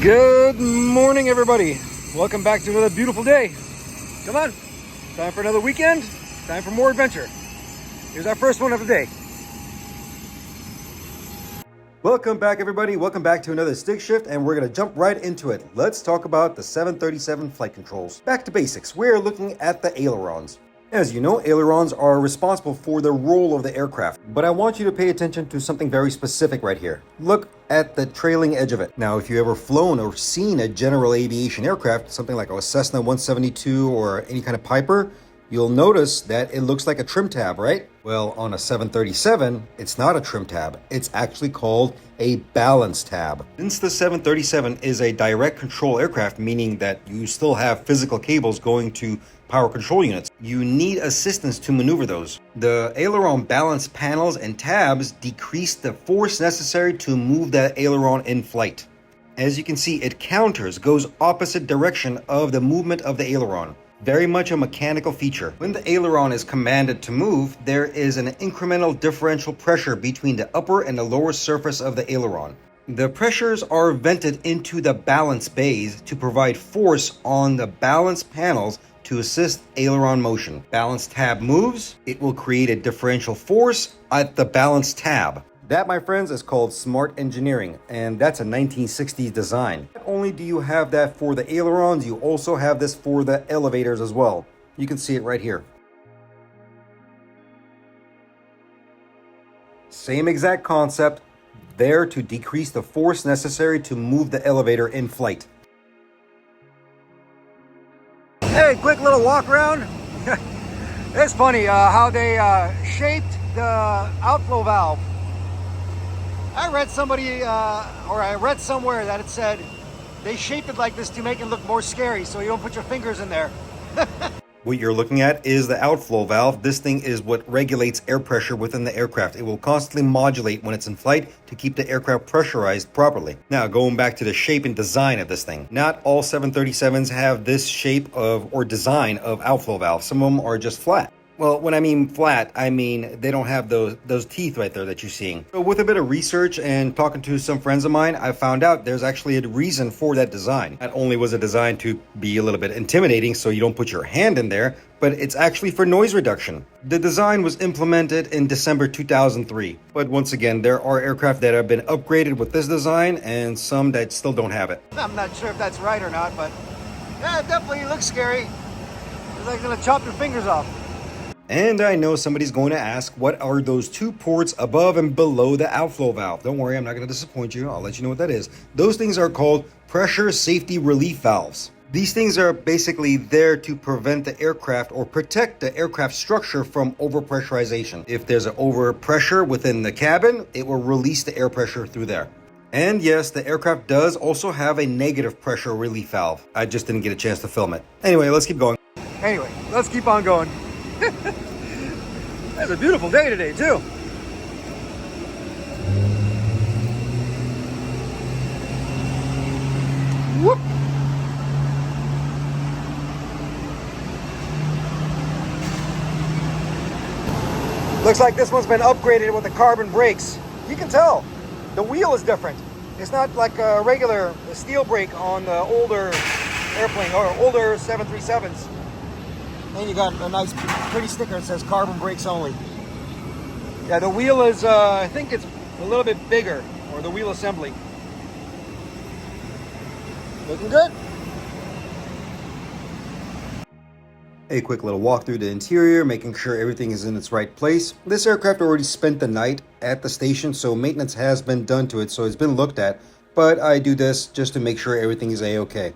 Good morning, everybody. Welcome back to another beautiful day. Come on, time for another weekend, time for more adventure. Here's our first one of the day. Welcome back, everybody. Welcome back to another Stig shift, and we're going to jump right into it. Let's talk about the 737 flight controls. Back to basics. We're looking at the ailerons. As you know, ailerons are responsible for the roll of the aircraft, but I want you to pay attention to something very specific right here. Look at the trailing edge of it. Now, if you ever flown or seen a general aviation aircraft, something like a Cessna 172 or any kind of Piper, you'll notice that it looks like a trim tab, right? Well, on a 737, it's not a trim tab. It's actually called a balance tab. Since the 737 is a direct control aircraft, meaning that you still have physical cables going to power control units, you need assistance to maneuver those. The aileron balance panels and tabs decrease the force necessary to move that aileron in flight. As you can see, it counters, goes opposite direction of the movement of the aileron. Very much a mechanical feature. When the aileron is commanded to move, there is an incremental differential pressure between the upper and the lower surface of the aileron. The pressures are vented into the balance bays to provide force on the balance panels to assist aileron motion. Balance tab moves, it will create a differential force at the balance tab. That, my friends, is called smart engineering, and that's a 1960s design. Not only do you have that for the ailerons, you also have this for the elevators as well. You can see it right here. Same exact concept, there to decrease the force necessary to move the elevator in flight. Hey, quick little walk around. It's funny how they shaped the outflow valve. I read I read somewhere that it said they shaped it like this to make it look more scary so you don't put your fingers in there. What you're looking at is the outflow valve. This thing is what regulates air pressure within the aircraft. It will constantly modulate when it's in flight to keep the aircraft pressurized properly. Now, going back to the shape and design of this thing. Not all 737s have this shape of or design of outflow valve. Some of them are just flat. Well, when I mean flat, I mean they don't have those teeth right there that you're seeing. So with a bit of research and talking to some friends of mine, I found out there's actually a reason for that design. Not only was it designed to be a little bit intimidating so you don't put your hand in there, but it's actually for noise reduction. The design was implemented in December 2003. But once again, there are aircraft that have been upgraded with this design and some that still don't have it. I'm not sure if that's right or not, but yeah, it definitely looks scary. It's like gonna chop your fingers off. And I know somebody's going to ask, what are those two ports above and below the outflow valve? Don't worry, I'm not going to disappoint you. I'll let you know what that is. Those things are called pressure safety relief valves. These things are basically there to prevent the aircraft or protect the aircraft structure from overpressurization. If there's an overpressure within the cabin, it will release the air pressure through there. And yes, the aircraft does also have a negative pressure relief valve. I just didn't get a chance to film it. Anyway, let's keep going. Let's keep on going. It's a beautiful day today, too. Whoop. Looks like this one's been upgraded with the carbon brakes. You can tell the wheel is different. It's not like a regular steel brake on the older airplane or older 737s. And you got a nice, pretty sticker that says carbon brakes only. Yeah, the wheel is, I think it's a little bit bigger, or the wheel assembly. Looking good. A quick little walk through the interior, making sure everything is in its right place. This aircraft already spent the night at the station, so maintenance has been done to it, so it's been looked at. But I do this just to make sure everything is A-okay.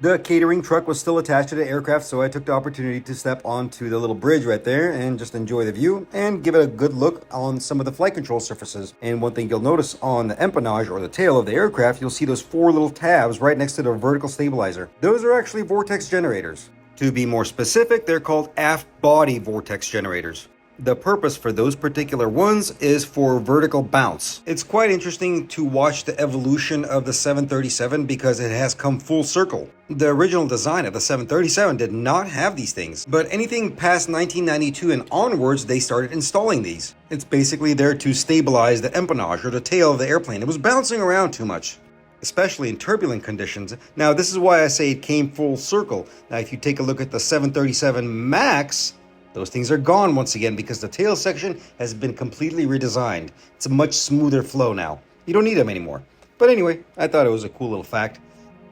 The catering truck was still attached to the aircraft, so I took the opportunity to step onto the little bridge right there and just enjoy the view and give it a good look on some of the flight control surfaces. And one thing you'll notice on the empennage or the tail of the aircraft, you'll see those four little tabs right next to the vertical stabilizer. Those are actually Vortex generators. To be more specific, they're called aft body Vortex generators. The purpose for those particular ones is for vertical bounce. It's quite interesting to watch the evolution of the 737 because it has come full circle. The original design of the 737 did not have these things, but anything past 1992 and onwards, they started installing these. It's basically there to stabilize the empennage or the tail of the airplane. It was bouncing around too much, especially in turbulent conditions. Now, this is why I say it came full circle. Now, if you take a look at the 737 MAX, those things are gone once again because the tail section has been completely redesigned. It's a much smoother flow now. You don't need them anymore. But anyway, I thought it was a cool little fact.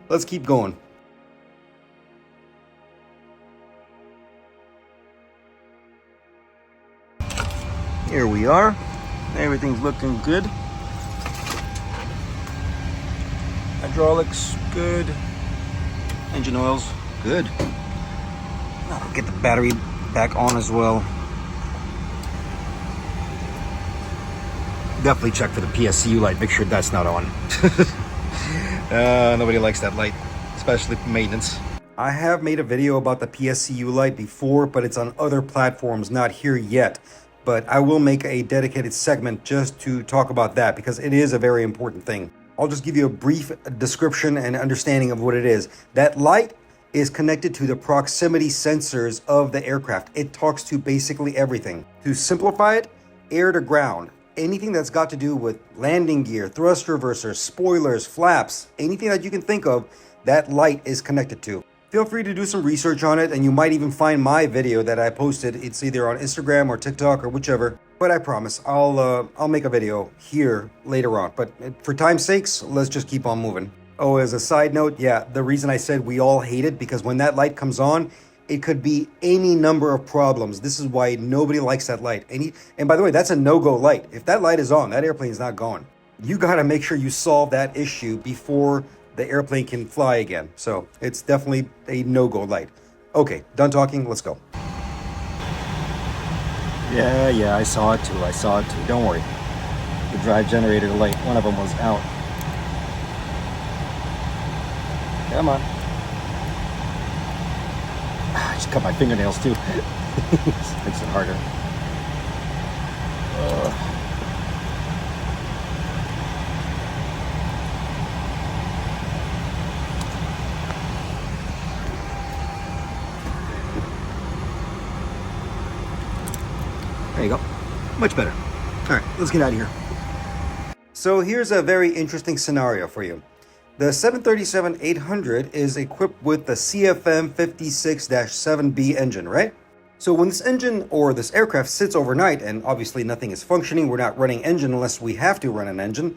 Let's keep going. Here we are. Everything's looking good. Hydraulics, good. Engine oils, good. Now we'll get the battery back on as well. Definitely check for the PSCU light. Make sure that's not on. Nobody likes that light, especially for maintenance. I have made a video about the PSCU light before, but it's on other platforms, not here yet. But I will make a dedicated segment just to talk about that because it is a very important thing. I'll just give you a brief description and understanding of what it is. That light is connected to the proximity sensors of the aircraft. It talks to basically everything. To simplify it, air to ground. Anything that's got to do with landing gear, thrust reversers, spoilers, flaps, anything that you can think of, that light is connected to. Feel free to do some research on it, and you might even find my video that I posted. It's either on Instagram or TikTok or whichever. But I promise, I'll make a video here later on. But for time's sakes, let's just keep on moving. Oh, as a side note, yeah, the reason I said we all hate it, because when that light comes on, it could be any number of problems. This is why nobody likes that light. And by the way, that's a no-go light. If that light is on, that airplane is not going. You got to make sure you solve that issue before the airplane can fly again. So it's definitely a no-go light. Okay, done talking, let's go. Yeah, I saw it too. Don't worry. The drive generator light, one of them was out. Come on. I just cut my fingernails too. Makes it harder. There you go. Much better. All right, let's get out of here. So here's a very interesting scenario for you. The 737-800 is equipped with the CFM56-7B engine, right? So when this engine or this aircraft sits overnight, and obviously nothing is functioning, we're not running engine unless we have to run an engine,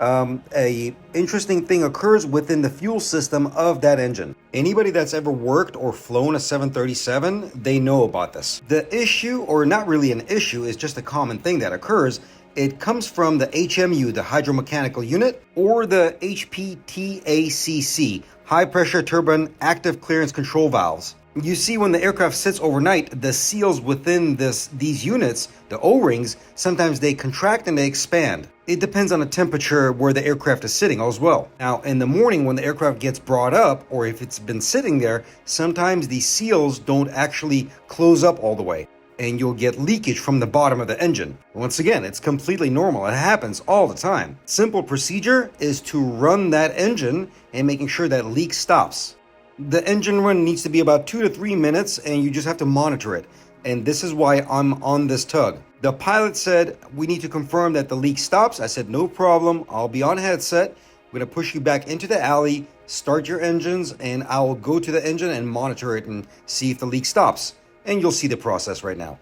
a interesting thing occurs within the fuel system of that engine. Anybody that's ever worked or flown a 737, they know about this. The issue, or not really an issue, is just a common thing that occurs. It comes from the HMU, the hydromechanical unit, or the HPTACC, high pressure turbine active clearance control valves. You see, when the aircraft sits overnight, the seals within these units, the O-rings, sometimes they contract and they expand. It depends on the temperature where the aircraft is sitting as well. Now, in the morning when the aircraft gets brought up, or if it's been sitting there, sometimes these seals don't actually close up all the way, and you'll get leakage from the bottom of the engine. Once again, it's completely normal. It happens all the time. Simple procedure is to run that engine and making sure that leak stops. The engine run needs to be about 2 to 3 minutes, and you just have to monitor it. And this is why I'm on this tug. The pilot said, we need to confirm that the leak stops. I said, no problem. I'll be on headset. I'm going to push you back into the alley, start your engines, and I'll go to the engine and monitor it and see if the leak stops. And you'll see the process right now.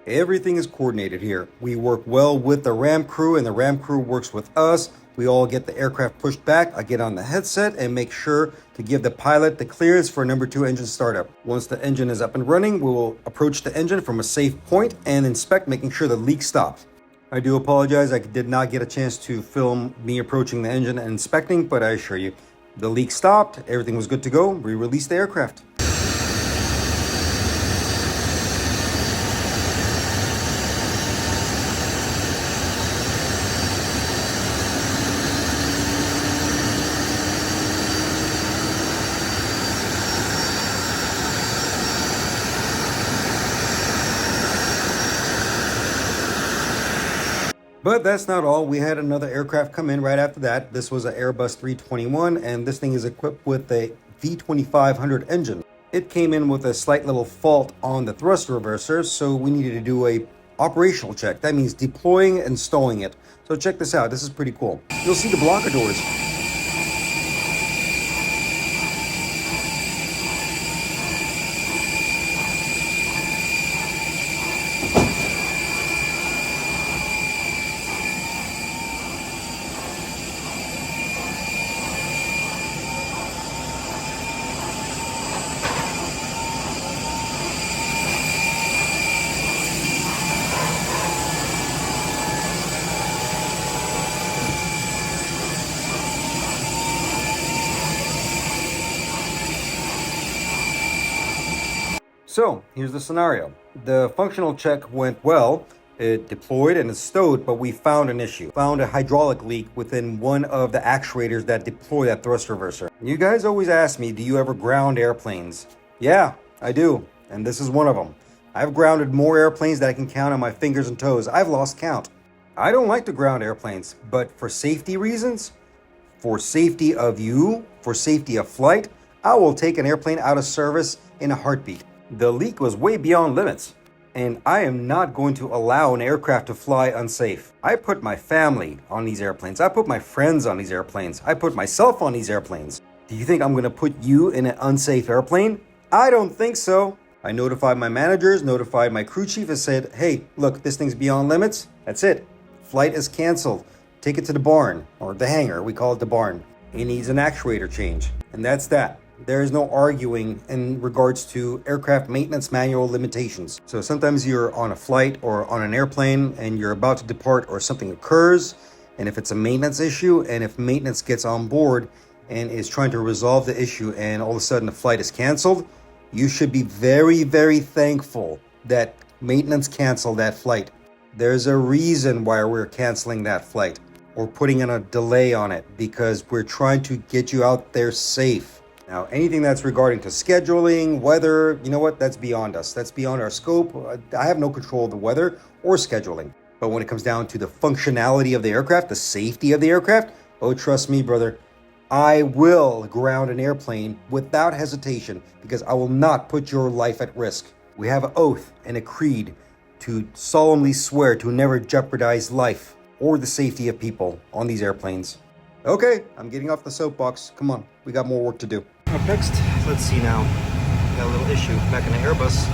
Everything is coordinated here. We work well with the Ram crew and the Ram crew works with us. We all get the aircraft pushed back. I get on the headset and make sure to give the pilot the clearance for number 2 engine startup. Once the engine is up and running, we will approach the engine from a safe point and inspect, making sure the leak stops. I do apologize, I did not get a chance to film me approaching the engine and inspecting, but I assure you, the leak stopped, everything was good to go, we released the aircraft. But that's not all. We had another aircraft come in right after that. This was an Airbus 321, and this thing is equipped with a V2500 engine. It came in with a slight little fault on the thrust reverser, so we needed to do a operational check. That means deploying and installing it. So check this out. This is pretty cool. You'll see the blocker doors. So here's the scenario. The functional check went well. It deployed and it stowed, but we found an issue. Found a hydraulic leak within one of the actuators that deploy that thrust reverser. You guys always ask me, do you ever ground airplanes? Yeah, I do. And this is one of them. I've grounded more airplanes than I can count on my fingers and toes. I've lost count. I don't like to ground airplanes, but for safety reasons, for safety of you, for safety of flight, I will take an airplane out of service in a heartbeat. The leak was way beyond limits, and I am not going to allow an aircraft to fly unsafe. I put my family on these airplanes. I put my friends on these airplanes. I put myself on these airplanes. Do you think I'm going to put you in an unsafe airplane? I don't think so. I notified my managers, notified my crew chief and said, hey, look, this thing's beyond limits. That's it. Flight is canceled. Take it to the barn, or the hangar. We call it the barn. It needs an actuator change. And that's that. There is no arguing in regards to aircraft maintenance manual limitations. So sometimes you're on a flight or on an airplane and you're about to depart or something occurs. And if it's a maintenance issue and if maintenance gets on board and is trying to resolve the issue and all of a sudden the flight is canceled, you should be very, very thankful that maintenance canceled that flight. There's a reason why we're canceling that flight or putting in a delay on it, because we're trying to get you out there safe. Now, anything that's regarding to scheduling, weather, you know what? That's beyond us. That's beyond our scope. I have no control of the weather or scheduling. But when it comes down to the functionality of the aircraft, the safety of the aircraft, oh, trust me, brother, I will ground an airplane without hesitation because I will not put your life at risk. We have an oath and a creed to solemnly swear to never jeopardize life or the safety of people on these airplanes. Okay, I'm getting off the soapbox. Come on, we got more work to do. Up next, let's see now. Got a little issue back in the Airbus.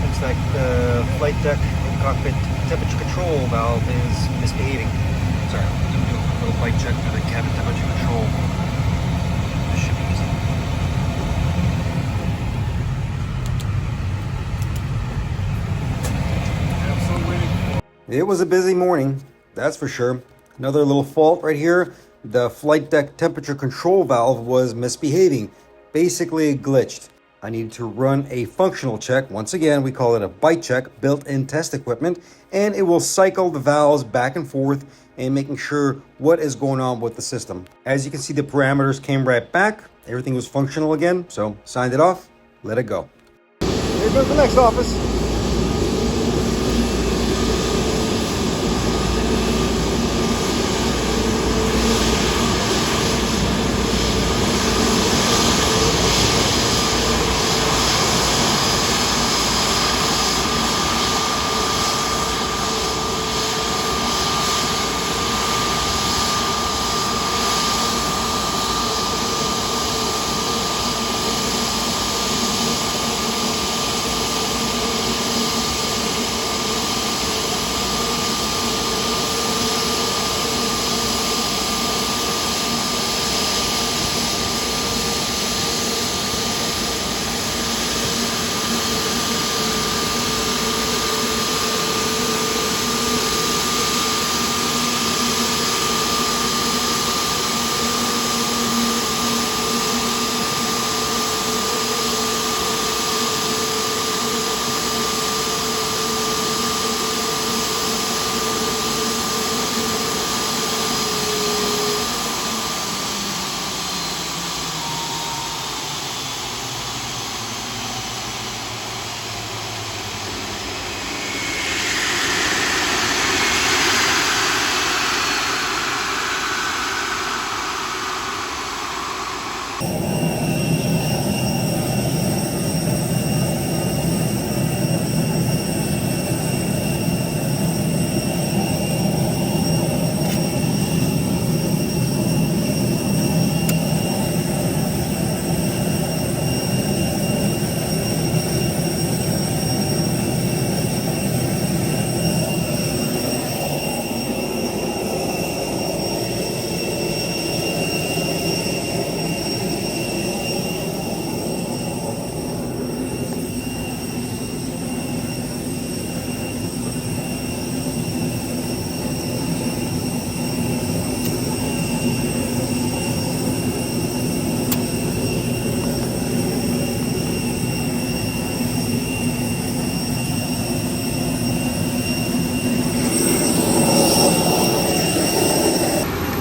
Looks like the flight deck or cockpit temperature control valve is misbehaving. Sorry, I'm going to do a little flight check for the cabin temperature control. This should be easy. It was a busy morning, that's for sure. Another little fault right here. The flight deck temperature control valve was misbehaving. Basically, it glitched. I needed to run a functional check. Once again, we call it a bite check, built-in test equipment, and it will cycle the valves back and forth and making sure what is going on with the system. As you can see, the parameters came right back. Everything was functional again, so signed it off, let it go. Here goes the next office.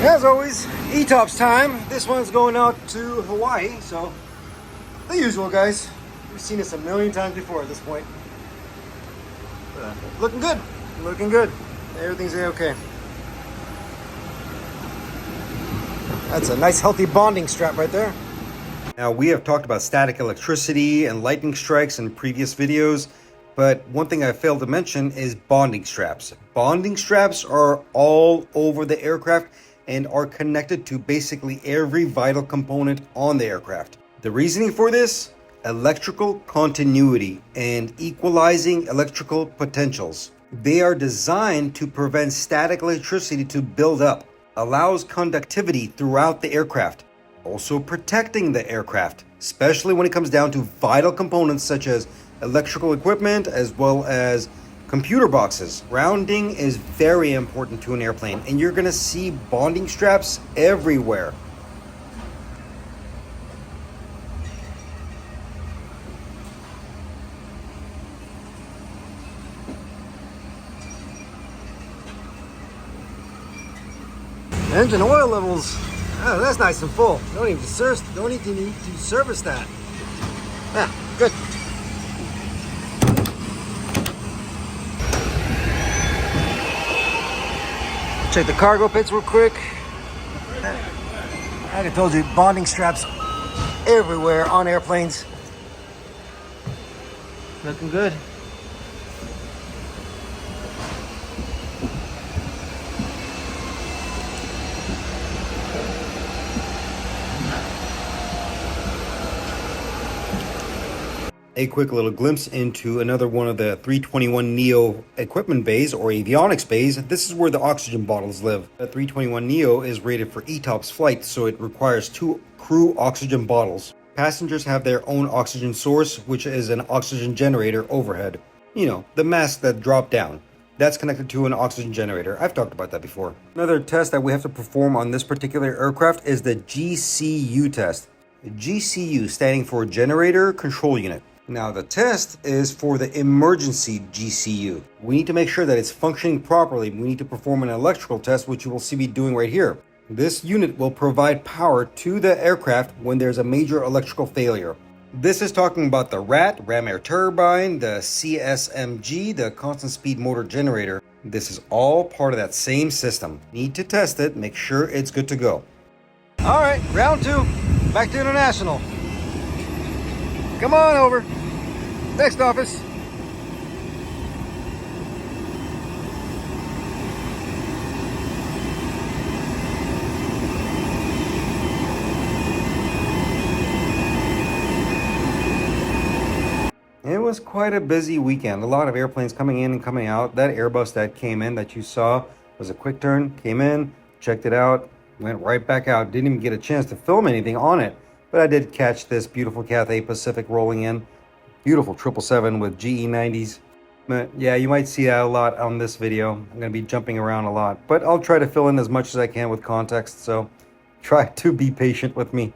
As always, ETOPS time. This one's going out to Hawaii, so the usual, guys. We've seen this a million times before at this point. Looking good. Looking good. Everything's okay. That's a nice healthy bonding strap right there. Now, we have talked about static electricity and lightning strikes in previous videos, but one thing I failed to mention is bonding straps. Bonding straps are all over the aircraft and are connected to basically every vital component on the aircraft. The reasoning for this? Electrical continuity and equalizing electrical potentials. They are designed to prevent static electricity to build up, allows conductivity throughout the aircraft, also protecting the aircraft, especially when it comes down to vital components such as electrical equipment as well as computer boxes. Grounding is very important to an airplane, and you're gonna see bonding straps everywhere. Engine oil levels, oh, that's nice and full. Don't need to service that. Yeah, good. Check the cargo pits real quick. Like I told you, bonding straps everywhere on airplanes. Looking good. A quick little glimpse into another one of the 321neo equipment bays or avionics bays. This is where the oxygen bottles live. The 321neo is rated for ETOPS flight, so it requires 2 crew oxygen bottles. Passengers have their own oxygen source, which is an oxygen generator overhead. You know, the mask that drop down. That's connected to an oxygen generator. I've talked about that before. Another test that we have to perform on this particular aircraft is the GCU test. GCU standing for Generator Control Unit. Now the test is for the emergency GCU. We need to make sure that it's functioning properly. We need to perform an electrical test, which you will see me doing right here. This unit will provide power to the aircraft when there's a major electrical failure. This is talking about the ram air turbine, the CSMG, the constant speed motor generator. This is all part of that same system. Need to test it, make sure it's good to go. All right, round 2, back to international. Come on over. Next office. It was quite a busy weekend. A lot of airplanes coming in and coming out. That Airbus that came in that you saw was a quick turn. Came in, checked it out, went right back out. Didn't even get a chance to film anything on it. But I did catch this beautiful Cathay Pacific rolling in. Beautiful 777 with GE90s. But yeah, you might see that a lot on this video. I'm going to be jumping around a lot. But I'll try to fill in as much as I can with context. So try to be patient with me.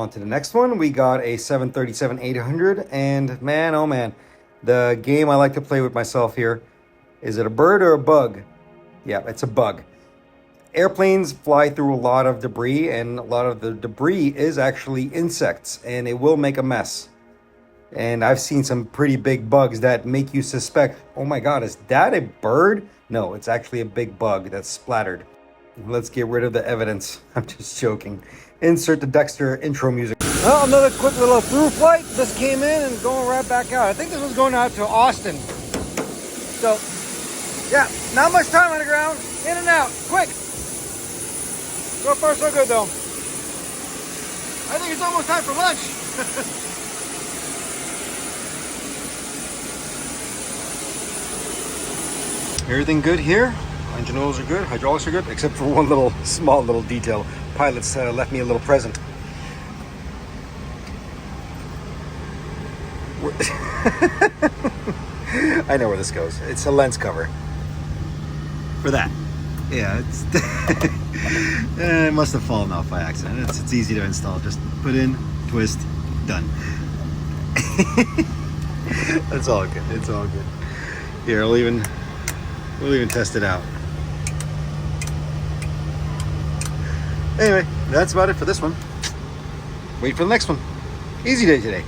on to the next one. We got a 737-800, and man, oh man, the game I like to play with myself here. Is it a bird or a bug? Yeah, it's a bug. Airplanes fly through a lot of debris, and a lot of the debris is actually insects, and it will make a mess. And I've seen some pretty big bugs that make you suspect, oh my God, is that a bird? No, it's actually a big bug that's splattered. Let's get rid of the evidence. I'm just joking. Insert the Dexter intro music. Well, another quick little through flight. Just came in and going right back out. I think this was going out to Austin. So, yeah, not much time on the ground. In and out, quick. So far, so good though. I think it's almost time for lunch. Everything good here. Engine oils are good, hydraulics are good, except for one little small little detail. Pilots left me a little present. I know where this goes. It's a lens cover. For that. Yeah, it's it must have fallen off by accident. It's easy to install. Just put in, twist, done. That's all good. It's all good. Here, we'll even test it out. Anyway, that's about it for this one. Wait for the next one. Easy day today.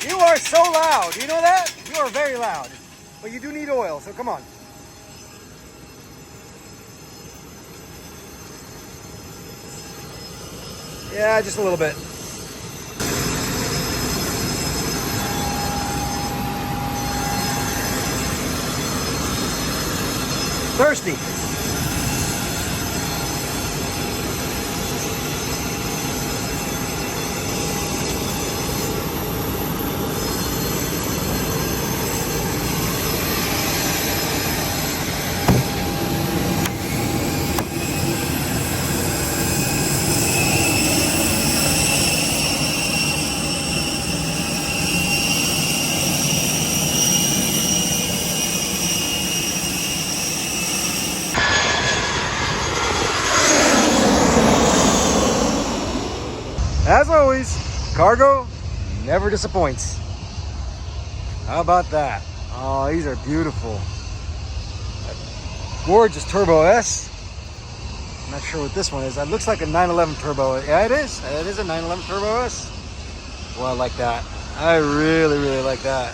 You are so loud. You know that? You are very loud. But you do need oil, so come on. Yeah, just a little bit. Thirsty. As always, cargo never disappoints. How about that? Oh, these are beautiful. Gorgeous Turbo S. I'm not sure what this one is. It looks like a 911 Turbo. Yeah, it is. It is a 911 Turbo S. Well, I like that. I really, really like that.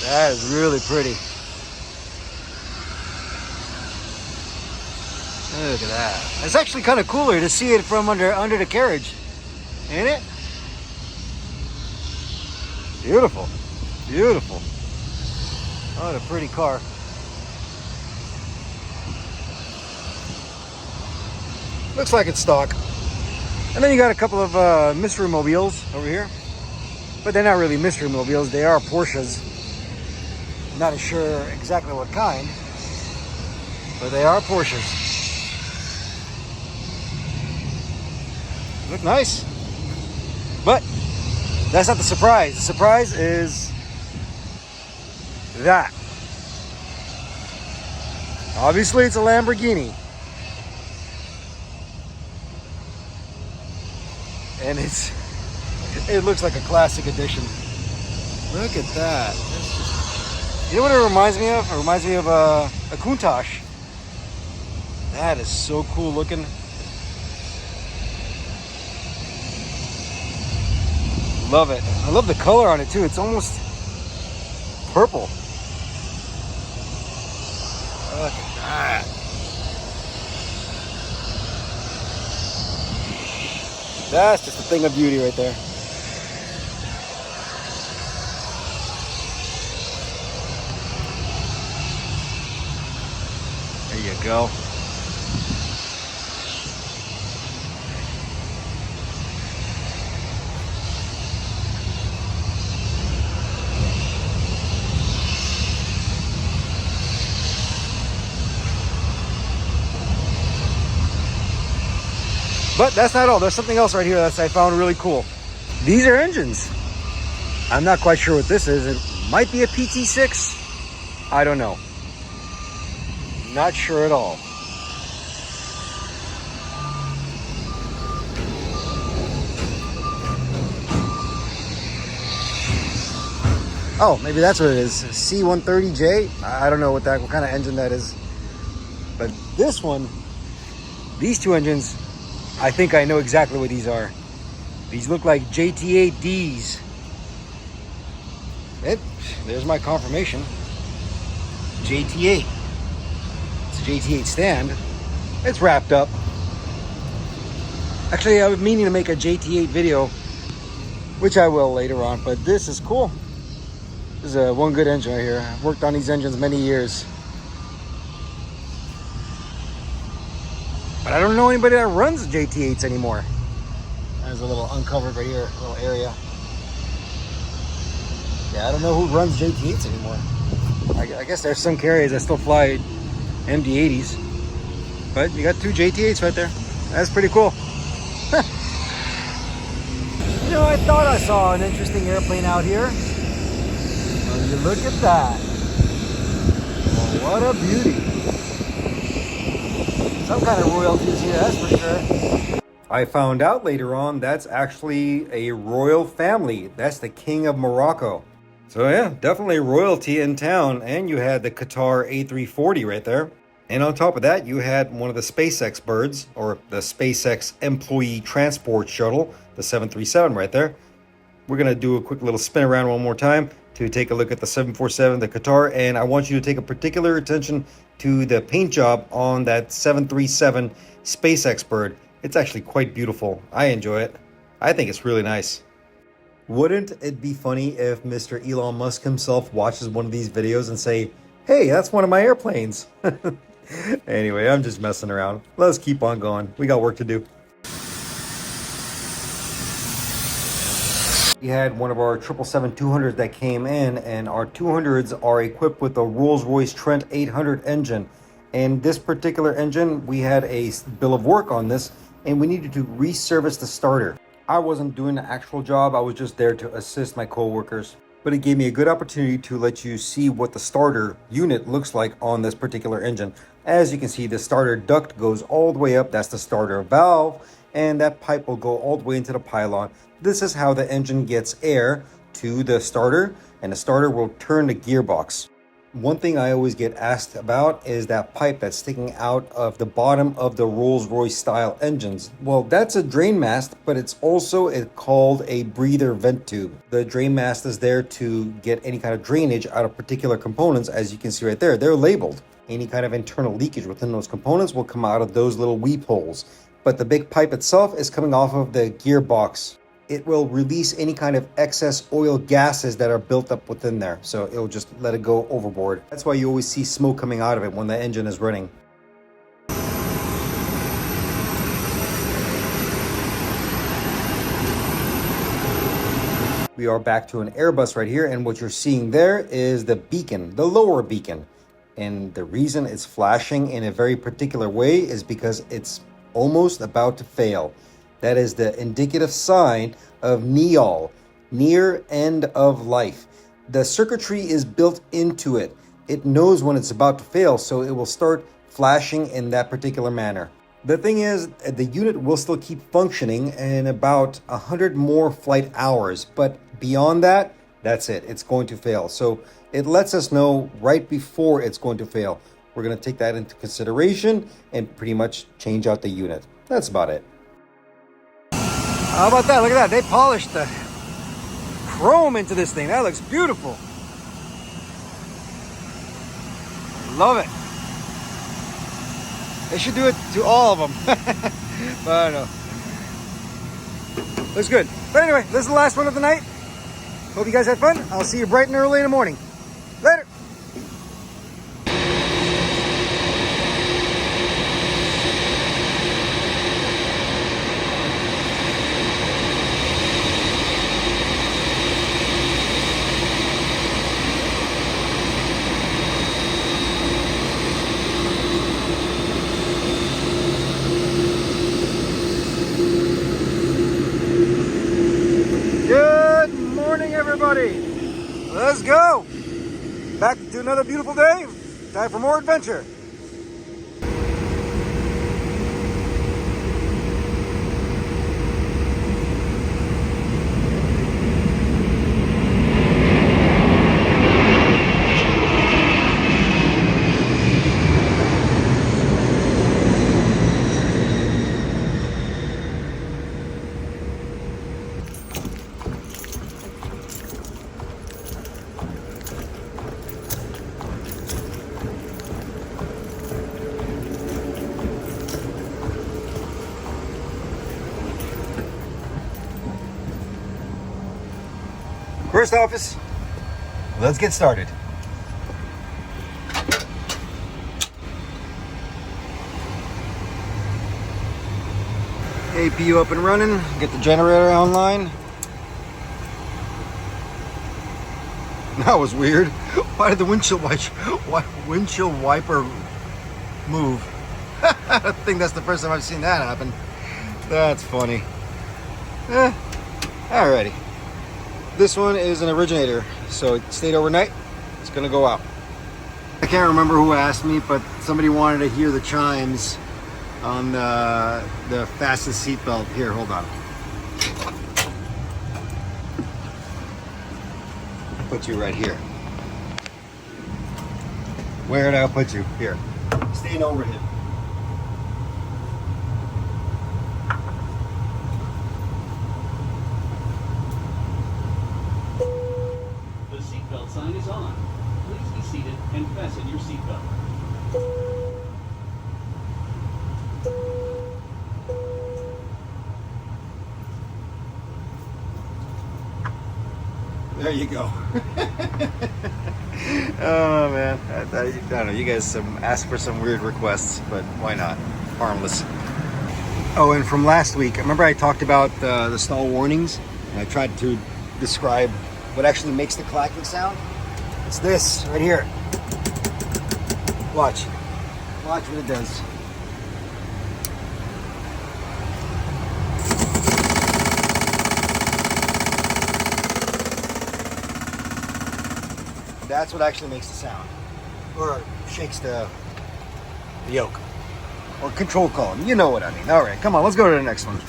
That is really pretty. Look at that. It's actually kind of cooler to see it from under the carriage. Ain't it? Beautiful. Beautiful. What a pretty car. Looks like it's stock. And then you got a couple of mystery mobiles over here. but they're not really mystery mobiles. They are Porsches. Not sure exactly what kind, but they are Porsches. Look nice. But that's not the surprise. The surprise is that. Obviously, it's a Lamborghini. And it looks like a classic edition. Look at that. You know what it reminds me of? It reminds me of a Countach. That is so cool looking. Love it. I love the color on it too. It's almost purple. Look at that. That's just a thing of beauty right there. There you go. But that's not all. There's something else right here that I found really cool. These are engines. I'm not quite sure what this is. It might be a PT6. I don't know. Not sure at all. Oh, maybe that's what it is. C130J. I don't know what kind of engine that is. But this one, these two engines, I think I know exactly what these are. These look like JT8Ds. There's my confirmation. JT8. It's a JT8 stand. It's wrapped up. Actually, I was meaning to make a JT8 video, which I will later on, but this is cool. This is one good engine right here. I've worked on these engines many years. But I don't know anybody that runs JT8s anymore. There's a little uncovered right here, a little area. Yeah, I don't know who runs JT8s anymore. I guess there's some carriers that still fly MD-80s. But you got two JT8s right there. That's pretty cool. You know, I thought I saw an interesting airplane out here. Well, you look at that. Well, what a beauty. Some kind of royalties here, that's for sure. I found out later on that's actually a royal family. That's the King of Morocco. So yeah, definitely royalty in town. And you had the Qatar A340 right there. And on top of that, you had one of the SpaceX birds, or the SpaceX employee transport shuttle, the 737 right there. We're going to do a quick little spin around one more time to take a look at the 747, the Qatar. And I want you to take a particular attention to the paint job on that 737 SpaceX bird. It's actually quite beautiful. I enjoy it. I think it's really nice. Wouldn't it be funny if Mr. Elon Musk himself watches one of these videos and say, hey, that's one of my airplanes? Anyway, I'm just messing around. Let's keep on going. We got work to do. We had one of our 777-200s that came in, and our 200s are equipped with the Rolls-Royce Trent 800 engine. And this particular engine, we had a bill of work on this, and we needed to reservice the starter. I wasn't doing the actual job, I was just there to assist my co-workers. But it gave me a good opportunity to let you see what the starter unit looks like on this particular engine. As you can see, the starter duct goes all the way up, that's the starter valve, and that pipe will go all the way into the pylon. This is how the engine gets air to the starter, and the starter will turn the gearbox. One thing I always get asked about is that pipe that's sticking out of the bottom of the Rolls-Royce style engines. Well, that's a drain mast, but it's also called a breather vent tube. The drain mast is there to get any kind of drainage out of particular components. As you can see right there, they're labeled. Any kind of internal leakage within those components will come out of those little weep holes. But the big pipe itself is coming off of the gearbox. It will release any kind of excess oil gases that are built up within there. So it'll just let it go overboard. That's why you always see smoke coming out of it when the engine is running. We we are back to an Airbus right here, and what you're seeing there is the beacon, the lower beacon. And the reason it's flashing in a very particular way is because it's almost about to fail. That is the indicative sign of NEOL, near end of life. The circuitry is built into it. It knows when it's about to fail, so it will start flashing in that particular manner. The thing is, the unit will still keep functioning in about 100 more flight hours, but beyond that, that's it. It's going to fail. So it lets us know right before it's going to fail. We're going to take that into consideration and pretty much change out the unit. That's about it. How about that? Look at that. They polished the chrome into this thing. That looks beautiful. Love it. They should do it to all of them. But I don't know. Looks good. But anyway, this is the last one of the night. Hope you guys had fun. I'll see you bright and early in the morning. Later. Good morning, everybody. Let's go. Back to another beautiful day. Time for more adventure. First office, let's get started. APU up and running, get the generator online. That was weird. Why did the windshield wiper move? I think that's the first time I've seen that happen. That's funny. Alrighty. This one is an originator, so it stayed overnight. It's gonna go out. I can't remember who asked me, but somebody wanted to hear the chimes on the Fasten seatbelt. Here, hold on. I'll put you right here. Where did I put you? Here. Stay in overhead. Sign is on. Please be seated and fasten your seatbelt. There you go. Oh man, I don't know. You guys ask for some weird requests, but why not? Harmless. Oh, and from last week, remember I talked about the stall warnings, and I tried to describe what actually makes the clacking sound. It's this right here. Watch what it does. That's what actually makes the sound, or shakes the yoke, or control column. You know what I mean. All right, come on, let's go to the next one.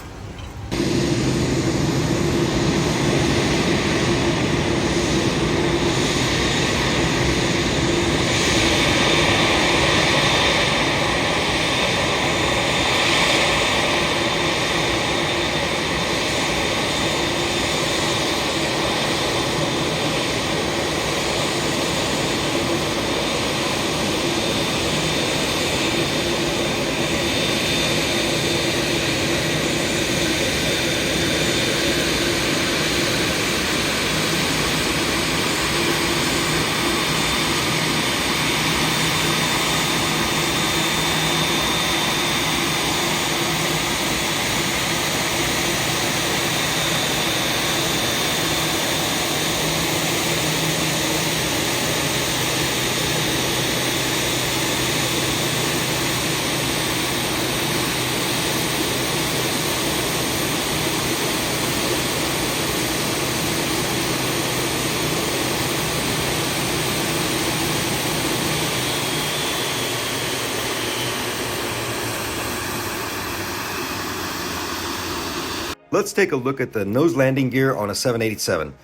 Let's take a look at the nose landing gear on a 787.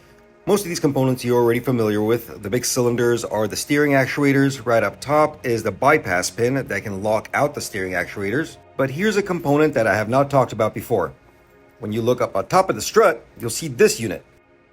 Most of these components you're already familiar with. The big cylinders are the steering actuators. Right up top is the bypass pin that can lock out the steering actuators. But here's a component that I have not talked about before. When you look up on top of the strut, you'll see this unit.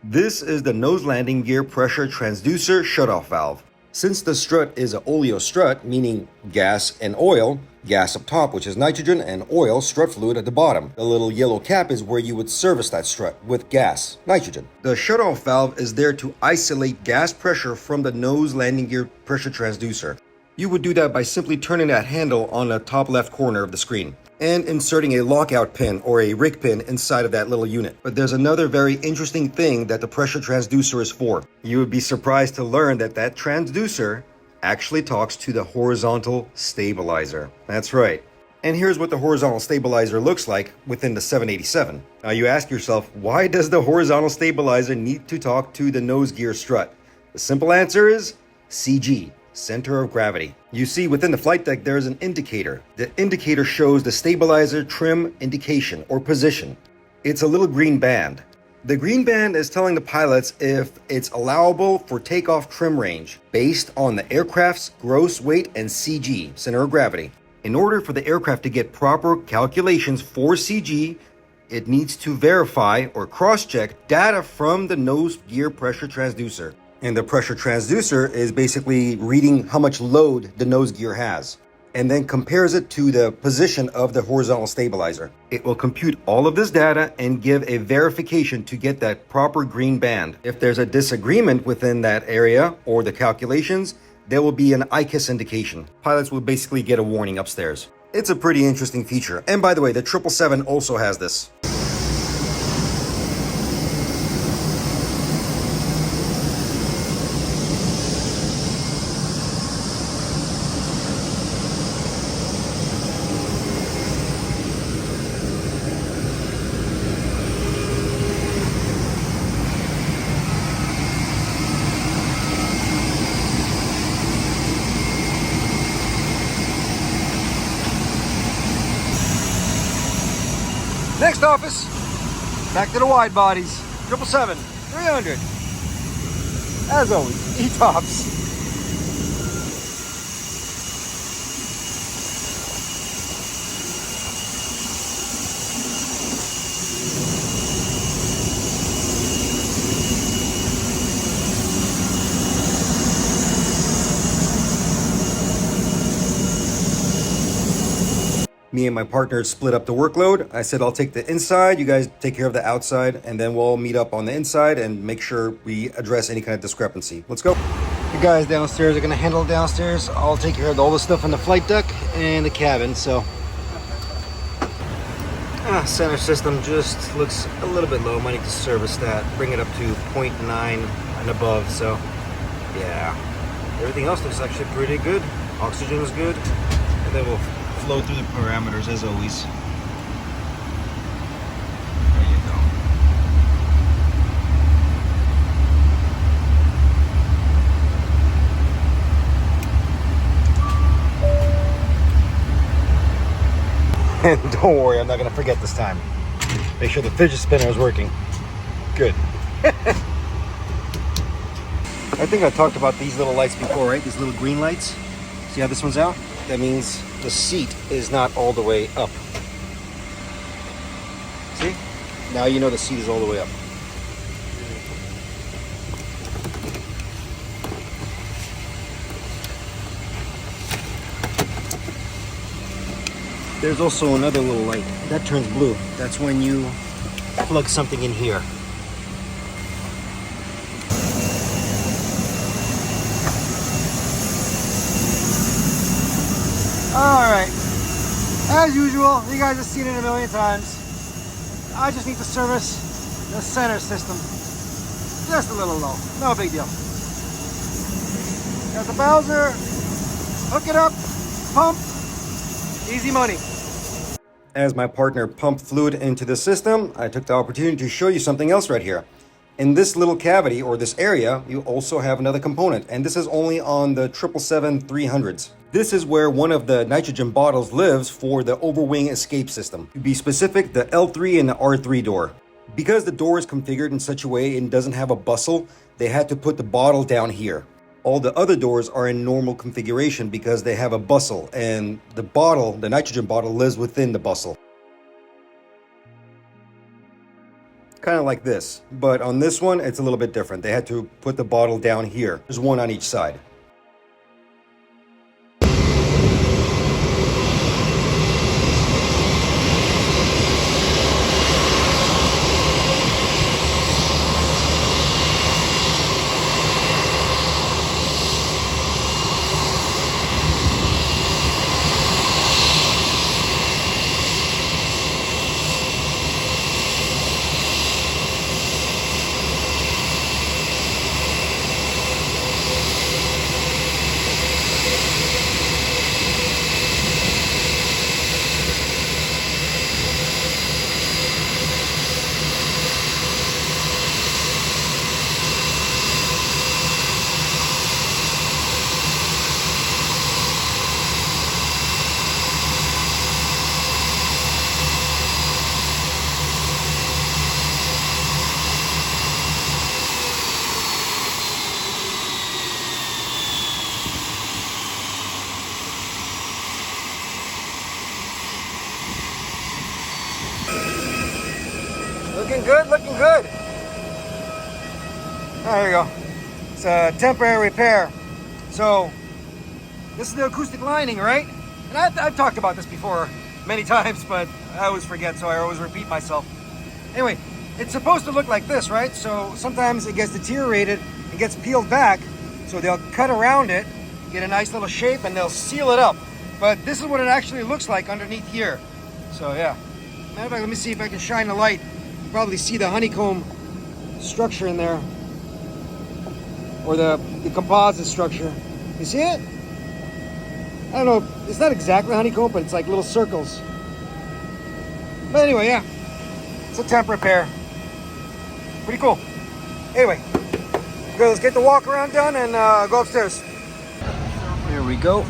This is the nose landing gear pressure transducer shutoff valve. Since the strut is an oleo strut, meaning gas and oil, gas up top, which is nitrogen, and oil, strut fluid at the bottom. The little yellow cap is where you would service that strut with gas, nitrogen. The shutoff valve is there to isolate gas pressure from the nose landing gear pressure transducer. You would do that by simply turning that handle on the top left corner of the screen and inserting a lockout pin or a rig pin inside of that little unit. But there's another very interesting thing that the pressure transducer is for. You would be surprised to learn that that transducer actually talks to the horizontal stabilizer. That's right. And here's what the horizontal stabilizer looks like within the 787. Now you ask yourself, why does the horizontal stabilizer need to talk to the nose gear strut? The simple answer is CG. Center of gravity. You see within the flight deck there is an indicator. The indicator shows the stabilizer trim indication or position. It's a little green band. The green band is telling the pilots if it's allowable for takeoff trim range based on the aircraft's gross weight and CG, center of gravity. In order for the aircraft to get proper calculations for CG, it needs to verify or cross-check data from the nose gear pressure transducer. And the pressure transducer is basically reading how much load the nose gear has and then compares it to the position of the horizontal stabilizer. It will compute all of this data and give a verification to get that proper green band. If there's a disagreement within that area or the calculations, there will be an IKIS indication. Pilots will basically get a warning upstairs. It's a pretty interesting feature. And by the way, the 777 also has this. Next office, back to the wide bodies. 777, 300. As always, ETOPS. Me and my partner split up the workload. I said, I'll take the inside, you guys take care of the outside, and then we'll meet up on the inside and make sure we address any kind of discrepancy. Let's go. The guys downstairs are gonna handle it downstairs. I'll take care of all the stuff on the flight deck and the cabin, so. Center system just looks a little bit low. Might need to service that, bring it up to 0.9 and above, so yeah. Everything else looks actually pretty good. Oxygen is good, and then we'll flow through the parameters as always. There you go. And don't worry, I'm not gonna forget this time. Make sure the fidget spinner is working. Good. I think I talked about these little lights before, right? These little green lights. See how this one's out? That means the seat is not all the way up. See? Now you know the seat is all the way up. There's also another little light. That turns blue. That's when you plug something in here. Alright, as usual, you guys have seen it a million times. I just need to service the center system. Just a little low, no big deal. Got the Bowser, hook it up, pump, easy money. As my partner pumped fluid into the system, I took the opportunity to show you something else right here. In this little cavity, or this area, you also have another component, and this is only on the 777-300s. This is where one of the nitrogen bottles lives for the overwing escape system. To be specific, the L3 and the R3 door. Because the door is configured in such a way it doesn't have a bustle, they had to put the bottle down here. All the other doors are in normal configuration because they have a bustle, and the bottle, the nitrogen bottle, lives within the bustle. Kind of like this, but on this one, it's a little bit different. They had to put the bottle down here. There's one on each side. Looking good, looking good. Oh, there you go. It's a temporary repair. So, this is the acoustic lining, right? And I've talked about this before many times, but I always forget, so I always repeat myself. Anyway, it's supposed to look like this, right? So sometimes it gets deteriorated, it gets peeled back, so they'll cut around it, get a nice little shape, and they'll seal it up. But this is what it actually looks like underneath here. So yeah. Matter of fact, let me see if I can shine the light. Probably see the honeycomb structure in there, or the composite structure. You see it? I don't know, it's not exactly honeycomb, but it's like little circles. But anyway, yeah, it's a temp repair. Pretty cool. Anyway, okay, let's get the walk around done and go upstairs. Here we go.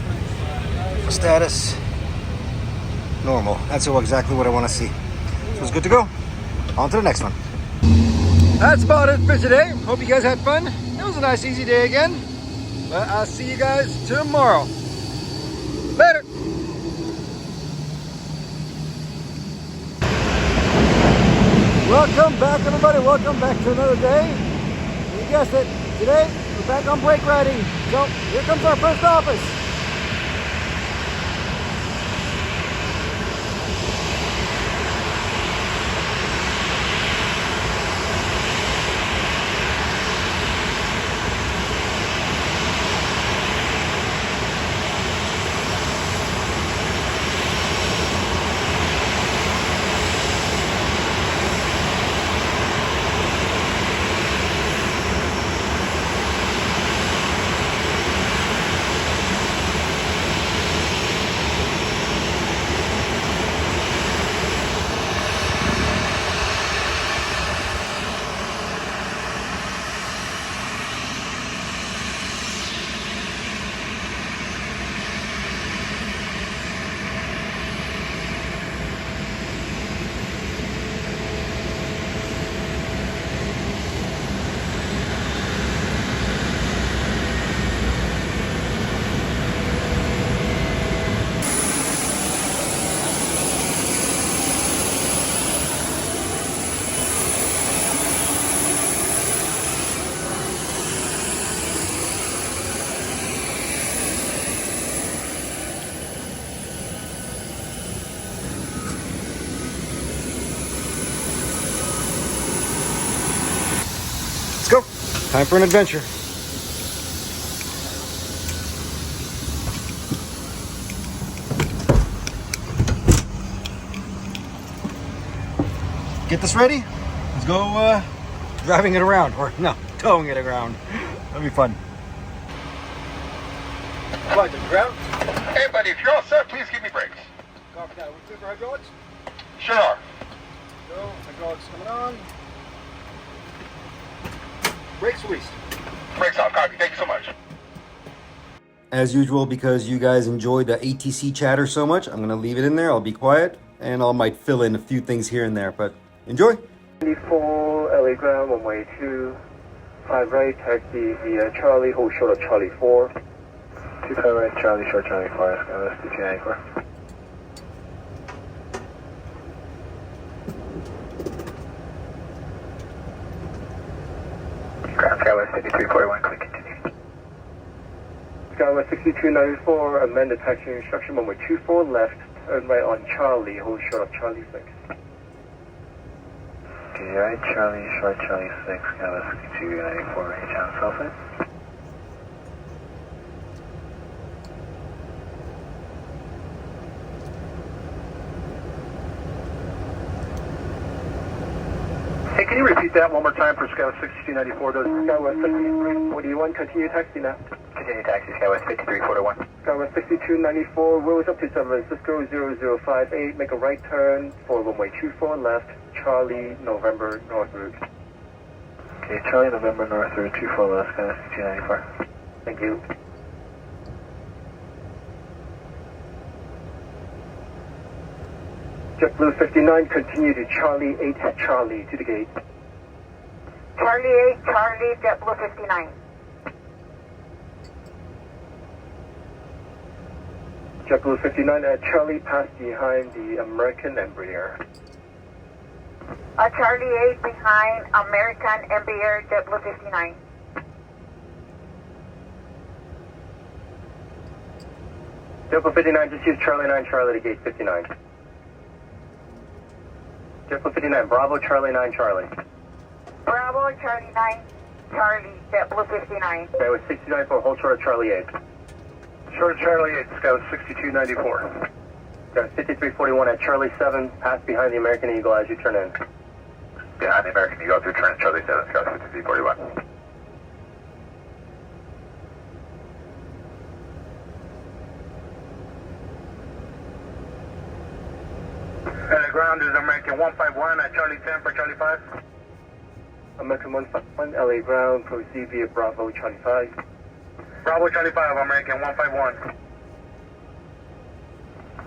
Status normal. That's exactly what I want to see. So it's good to go. On to the next one. That's about it for today. Hope you guys had fun. It was a nice, easy day again. But I'll see you guys tomorrow. Later. Welcome back, everybody. Welcome back to another day. You guessed it. Today, we're back on brake riding. So, here comes our first office. Go. Time for an adventure. Get this ready. Let's go driving it around. Or no, towing it around. That'll be fun. Right, ground. Hey, buddy, if you're all set, please give me brakes. Copy that. We clear for hydraulics? Sure are. Go. Hydraulics coming on. Brakes released. Brakes off. Copy. Thank you so much. As usual, because you guys enjoyed the ATC chatter so much, I'm going to leave it in there. I'll be quiet, and I might fill in a few things here and there, but enjoy. 24, LA ground, runway 25 right, taxi via Charlie, hold short of Charlie 4. 25 right, Charlie, short Charlie 4, Skywest 294. Ground Skywest 5341, click continue. Skywest 6294, amend the taxi instruction, runway 24 left, turn right on Charlie, hold short of Charlie 6. Okay, right, Charlie, short Charlie 6, Skywest 6294, range on Southend. Hey, can you repeat that one more time for Skywest 6294? Skywest 5341, continue taxi now. Continue taxi, Skywest 5341. Skywest 6294, rolls up to San Francisco 0058, make a right turn for runway 24 left, Charlie, November, North route. Okay, Charlie, November, North route, 24 left, Skywest 6294. Thank you. JetBlue 59, continue to Charlie 8, Charlie, to the gate. Charlie 8, Charlie, JetBlue 59. JetBlue 59 at Charlie, pass behind the American Embraer. Charlie 8 behind American Embraer, JetBlue 59. JetBlue 59, just use Charlie 9, Charlie to gate 59. JetBlue 59, Bravo, Charlie 9, Charlie. Bravo, Charlie 9, Charlie, JetBlue 59. Okay, with 69 for hold short of Charlie 8. Short of Charlie 8, Scout 6294. Got 5341 at Charlie 7, pass behind the American Eagle as you turn in. Behind the American Eagle through turn Charlie 7, Scout 5341. And the ground is American 151 at Charlie 10 for Charlie 5. American 151, LA ground, proceed via Bravo, Charlie 5. Bravo Charlie 5, American 151.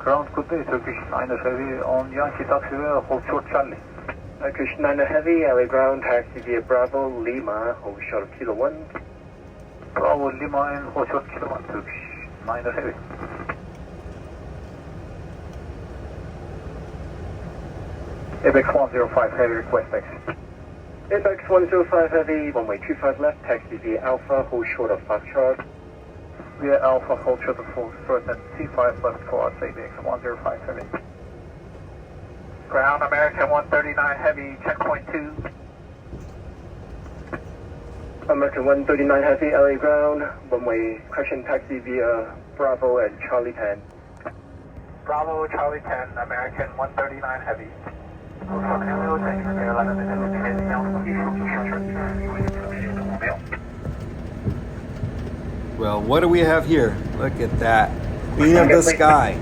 Ground, good day, Turkish 9 heavy on Yankee taxi, hold short Charlie. Turkish 9 heavy, LA ground, taxi via Bravo, Lima, hold short of Kilo 1. Bravo, Lima and hold short Kilo 1, Turkish 9 heavy. Apex 105 heavy, request taxi. Apex 105 heavy, runway 25 left, taxi via Alpha, hold short of Foxtrot. Via Alpha, hold short of Foxtrot and C5 left for us, Apex 105 heavy. Ground American 139 heavy, checkpoint 2. American 139 heavy, LA ground, runway correction taxi via Bravo and Charlie 10. Bravo, Charlie 10, American 139 heavy. Well, what do we have here? Look at that. Beam of the sky.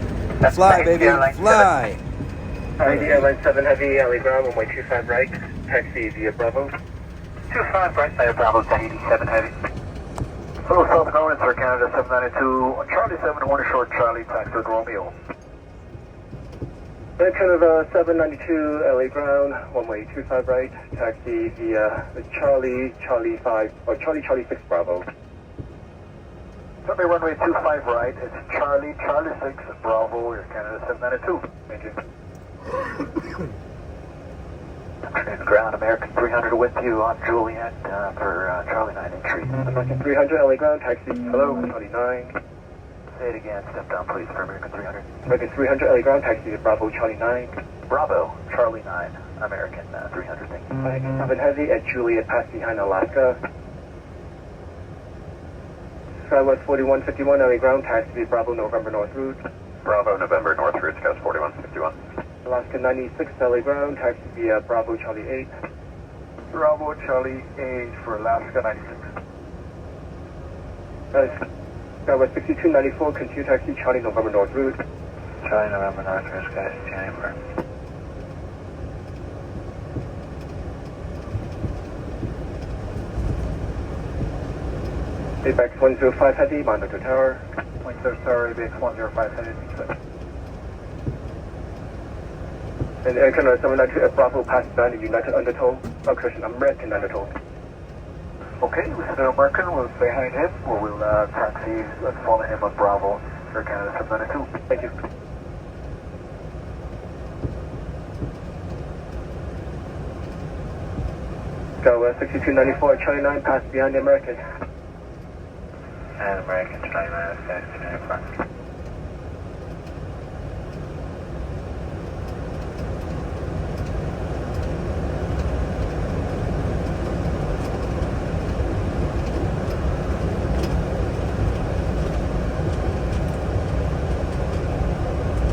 Fly, baby, fly. ID Airline 7 heavy, LA ground, runway 25 right, taxi via Bravo. 25 right, via Bravo 1087 heavy. Hello, South Carolina, Sir Canada 792, Charlie 7, 1 short, Charlie, taxi with Romeo. Canada 792, LA ground, runway 25 right, taxi via Charlie, Charlie 5, or Charlie, Charlie 6 Bravo. Runway 25 right, it's Charlie, Charlie 6 Bravo, Air Canada 792. Thank you. Afternoon ground, American 300 with you on Juliet for Charlie 9 entry. American 300, LA ground, taxi, hello, Charlie 9. Say it again, step down please for American 300. American 300, LA ground, taxi to Bravo, Charlie 9. Bravo, Charlie 9, American 300, thank you. 7 heavy at Juliet, pass behind Alaska. Skywest 4151, LA ground, taxi to Bravo, November North route. Bravo November North route, Scout 4151. Alaska 96, LA ground, taxi via Bravo, Charlie 8. Bravo, Charlie 8 for Alaska 96. Skywest 6294, continue taxi, Charlie, November North route. Charlie, November North route, Sky 64. ABEX 105 Heavy, monitor tower. 105 tower, ABEX 105 Heavy. And Aircraft 792 at Bravo passed down the United undertow. Oh, correction, American undertow. Okay, Mr. American will stay behind him, or we'll taxi and follow him on Bravo for Canada 792. Thank you. Go 6294, Charlie 9, pass behind the American. And American Charlie 9, Fasten in front.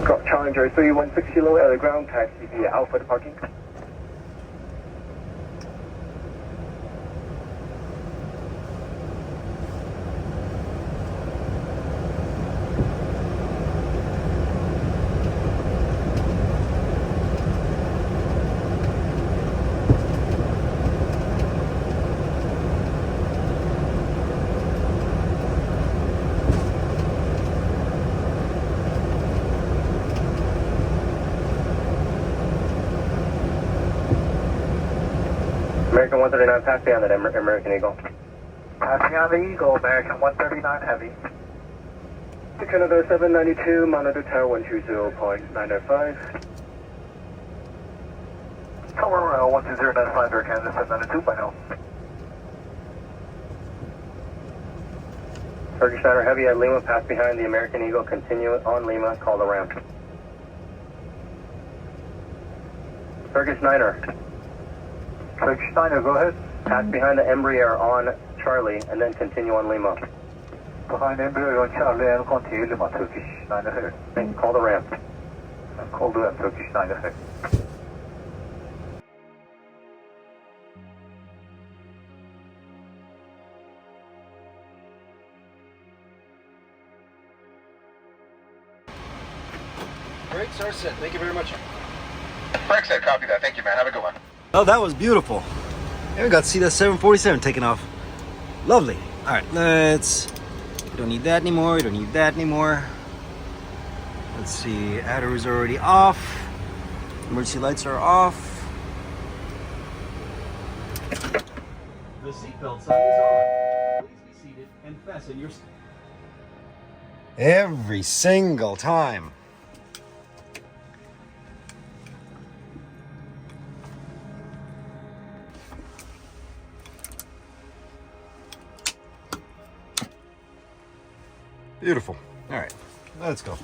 Got Challenger 316 kilo at the ground, taxi via Alpha to parking. American 139, pass beyond that American Eagle. Passing on the Eagle, American 139 Heavy. To Canada 792, monitor tower 120.905. Tower 12095 for Canada 792 by now. Turkish Niner Heavy at Lima, pass behind the American Eagle, continue on Lima, call the ramp. Turkish Niner. Turkish Niner, go ahead. Pass behind the Embraer on Charlie, and then continue on Lima. Behind Embraer on Charlie and continue Lima, Turkish Niner here. And call the ramp. And call the ramp, Turkish Niner here. Brakes are set. Thank you very much. Break set, copy that. Thank you, man. Have a good one. Oh, that was beautiful. And we got to see that 747 taking off. Lovely. All right, we don't need that anymore. We don't need that anymore. Let's see, adder is already off. Emergency lights are off. The seatbelt sign is on. Please be seated and fasten your... Every single time. Beautiful. All right, let's go.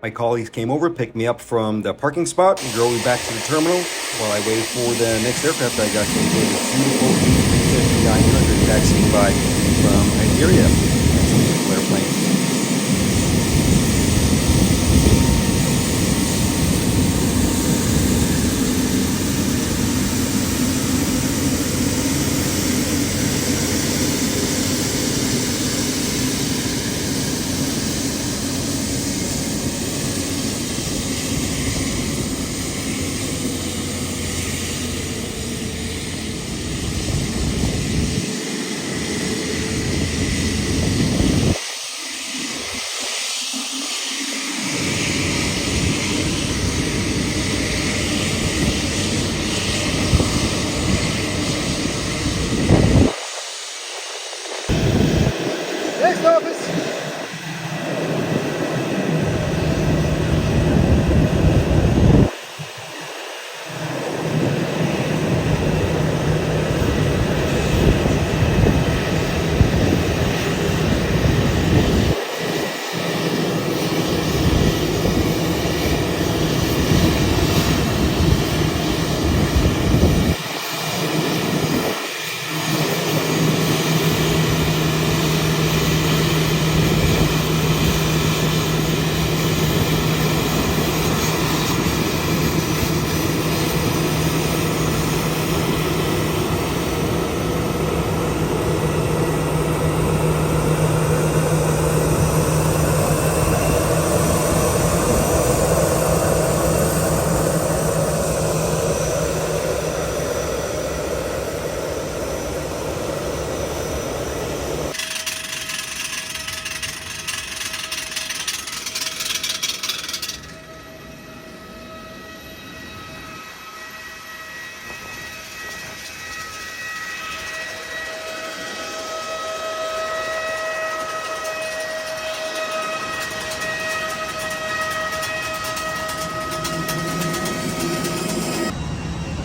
My colleagues came over, picked me up from the parking spot, and drove me back to the terminal while I waited for the next aircraft I got to enjoy this beautiful A350-900 taxiing by from Nigeria. That's a beautiful airplane. Next office.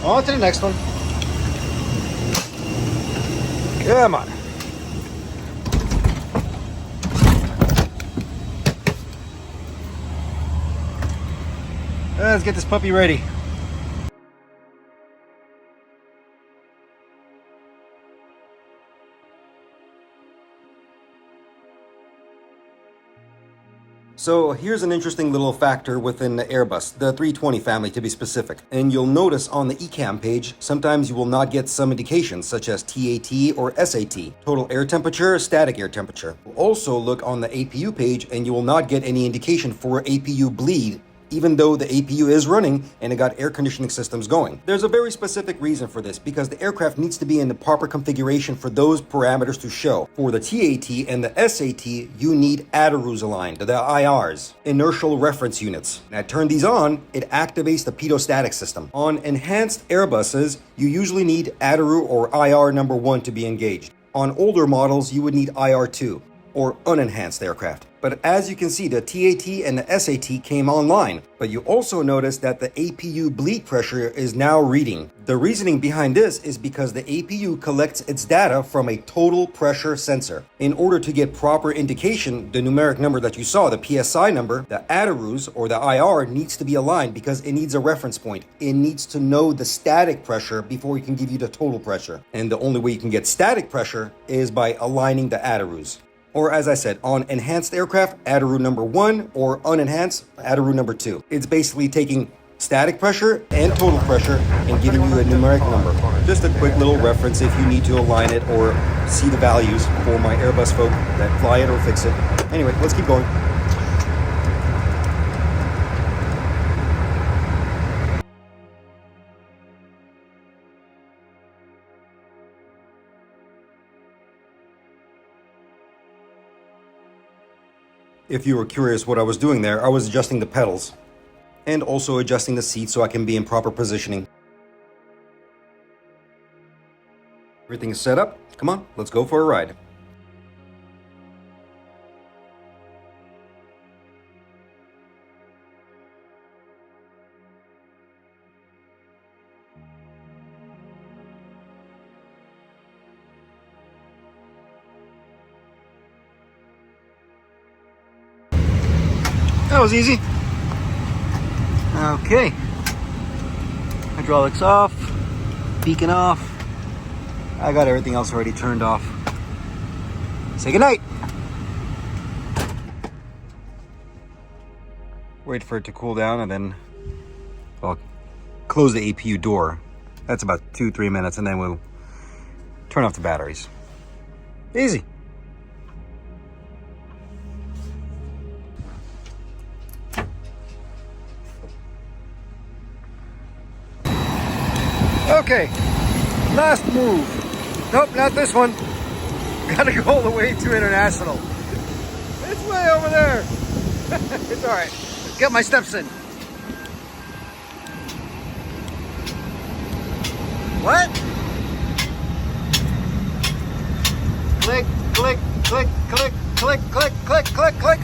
On to the next one. Come on. Let's get this puppy ready. So here's an interesting little factor within the Airbus, the 320 family to be specific. And you'll notice on the ECAM page, sometimes you will not get some indications such as TAT or SAT, total air temperature, static air temperature. Also look on the APU page and you will not get any indication for APU bleed, even though the APU is running and it got air conditioning systems going. There's a very specific reason for this, because the aircraft needs to be in the proper configuration for those parameters to show. For the TAT and the SAT, you need ADARUs aligned, the IRs, inertial reference units. Now turn these on, it activates the pitot-static system. On enhanced Airbuses, you usually need ADARU or IR number 1 to be engaged. On older models, you would need IR2, or unenhanced aircraft. But as you can see, the TAT and the SAT came online, but you also notice that the APU bleed pressure is now reading. The reasoning behind this is because the APU collects its data from a total pressure sensor. In order to get proper indication, the numeric number that you saw, the PSI number, the ADARUs or the IR needs to be aligned because it needs a reference point. It needs to know the static pressure before it can give you the total pressure. And the only way you can get static pressure is by aligning the ADARUs. Or as I said, on enhanced aircraft, ADARU number 1, or unenhanced, ADARU number 2. It's basically taking static pressure and total pressure and giving you a numeric number. Just a quick little reference if you need to align it or see the values for my Airbus folk that fly it or fix it. Anyway, let's keep going. If you were curious what I was doing there, I was adjusting the pedals and also adjusting the seat so I can be in proper positioning. Everything is set up. Come on, let's go for a ride. That was easy. Okay. Hydraulics off. Beacon off. I got everything else already turned off. Say goodnight. Wait for it to cool down and then I'll close the APU door. That's about 2-3 minutes and then we'll turn off the batteries. Easy. Okay, last move. Nope, not this one. Gotta go all the way to international. It's way over there. It's all right. Get my steps in. What? Click, click, click, click, click, click, click, click, click.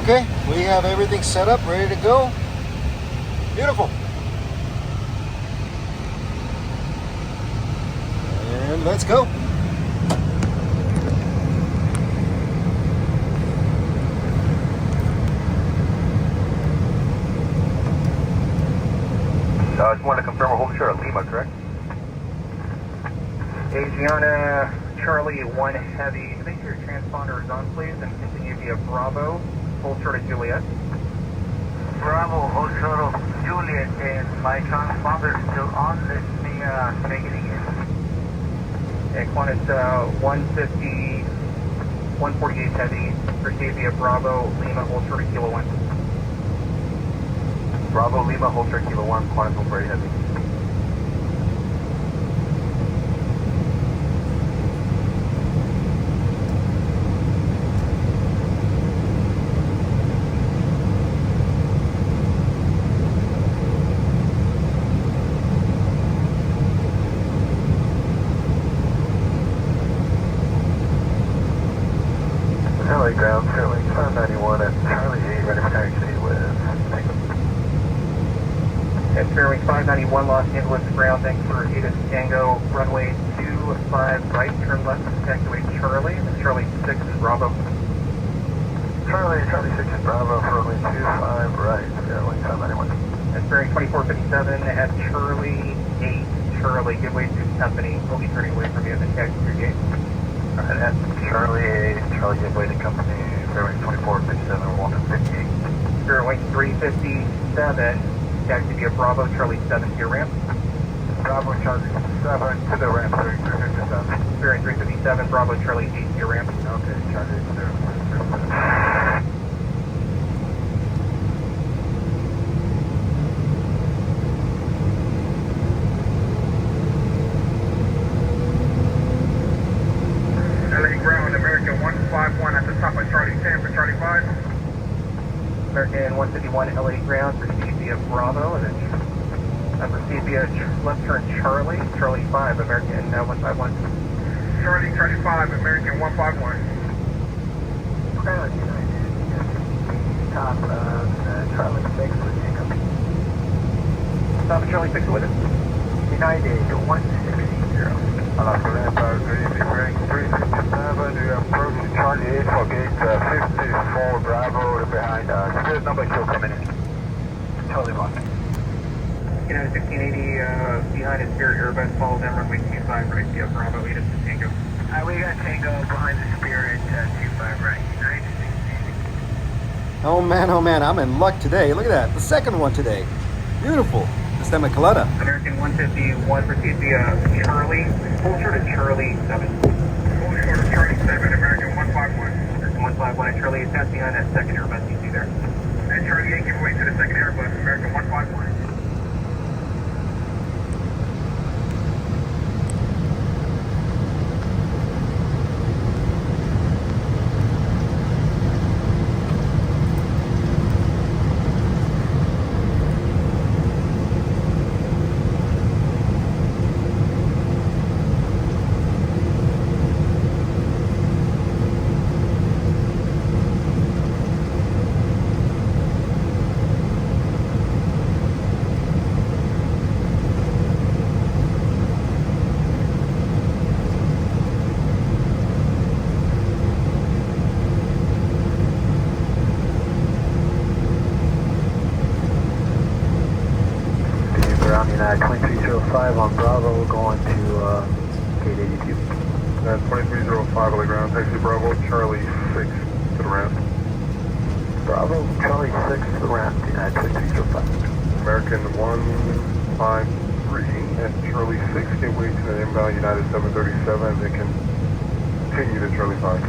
Okay, we have everything set up, ready to go. Beautiful. And let's go. I just want to confirm we're holding short of Lima, correct? Asiana, Charlie 1 Heavy. Make sure your transponder is on, please, and continue via Bravo. Hold short of Juliet. Bravo, hold short of Juliet, and my transponder is still on. Let me take it again. And Qantas 150, 148 Heavy. Proceed via Bravo, Lima, hold short of Kilo 1. Bravo, Lima, hold short Kilo 1, Qantas 148 Heavy. Charlie ground, Charlie 591 at Charlie 8, ready for taxi with at Fairway 591, Los Angeles ground, thanks for Ada Tango, runway 25 right, turn left, taxiway Charlie, Charlie 6 is Bravo. Charlie 6 is Bravo, for runway 25 right, Fairway 591. At Fairway 2457 at Charlie 8, Charlie, give way to company, we'll be turning away from you at the taxi through gate. Alright, at Charlie 8, Charlie give way to company, Fairway 2457, 158. Fairway 357, taxi via Bravo, Charlie 7 to your ramp. Bravo, Charlie 7 to the ramp, Fairway 357. Fairway 357, Bravo, Charlie 8 to your ramp. Okay, Charlie 8 to the ramp. LA ground, American 151 at the top of Charlie 10 for Charlie 5. American 151 LA ground, proceed via Bravo, and then proceed via left turn Charlie, Charlie 5, American 151. Charlie 5, American 151. Top Charlie 6 with Jacob. Top of Charlie 6 with it. United 160. Alaska Empire 3, big break 357, we approach Charlie 8 for gate 54, Bravo, behind spirit number 2 coming in. Charlie 1. United 1680, behind is Spirit Airbus, follow them runway 25 right via Bravo, 8 to Tango. We got Tango behind the Spirit 25 right, United 1680. Oh man, I'm in luck today. Look at that, the second one today. Beautiful. This time at Coletta. American 151, proceed via Charlie, hold short of Charlie 7. Hold short of Charlie 7, American 151. American 151 at Charlie 8, pass behind that second Airbus you see there. And Charlie 8, give way to the second Airbus, American 151. United 2305 on Bravo, we're going to gate 82. 2305 on the ground, taxi Bravo, Charlie 6 to the ramp. Bravo, Charlie 6 to the ramp, United 2305. American 153 at Charlie 6, get way to the inbound United 737, they can continue to Charlie 5.